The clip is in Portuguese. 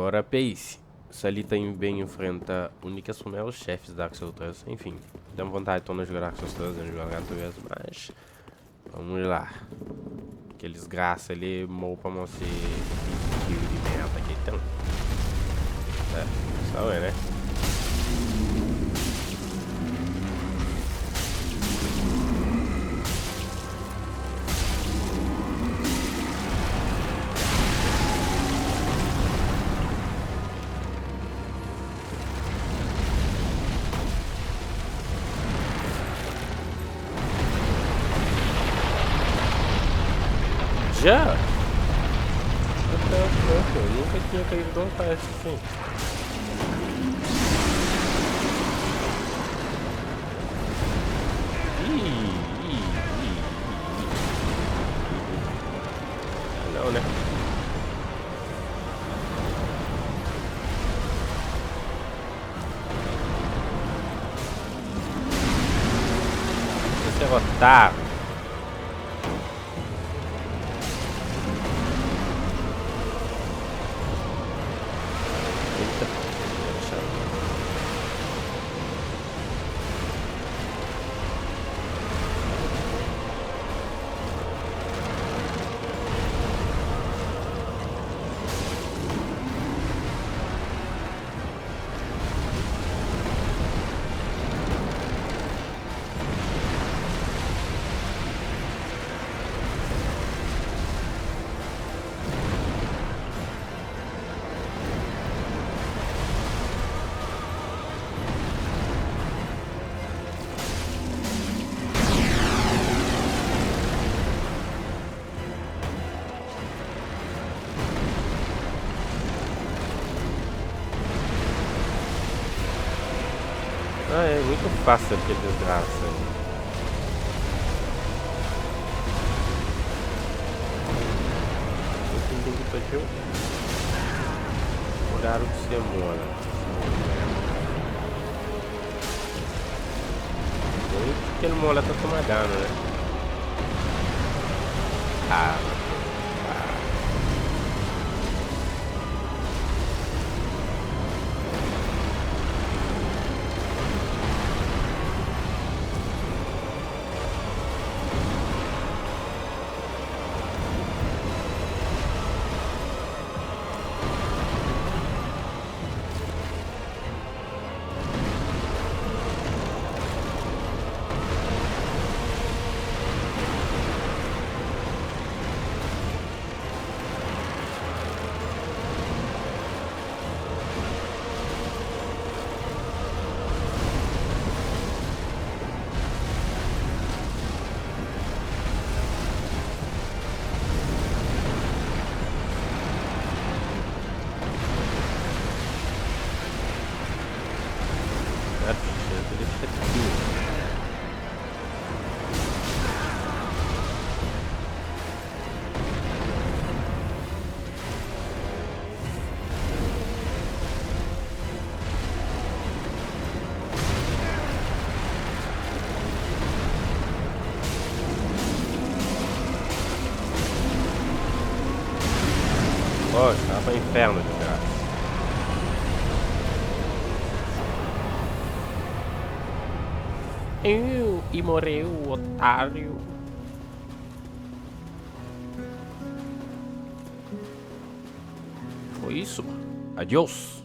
Agora Pace. Sully também enfrenta o Nicholson, os chefes da Dark Souls 3. Enfim, dá-me vontade de tornar jogar Dark Souls 3, não jogar Gran Turismo, mas vamos lá. Aqueles graça ali, mou pra você de merda aqui, então. Só é, né? Já? Eu nunca tinha caído tão fácil assim. Não, né? Você é otário. Ah, é muito fácil aquele desgraça aí. Eu tenho que fazer o garoto se mora. Porque ele mola tá tomando dano, né? Poxa, tava pro inferno, desgraça. E morreu, otário. Foi isso. Adiós.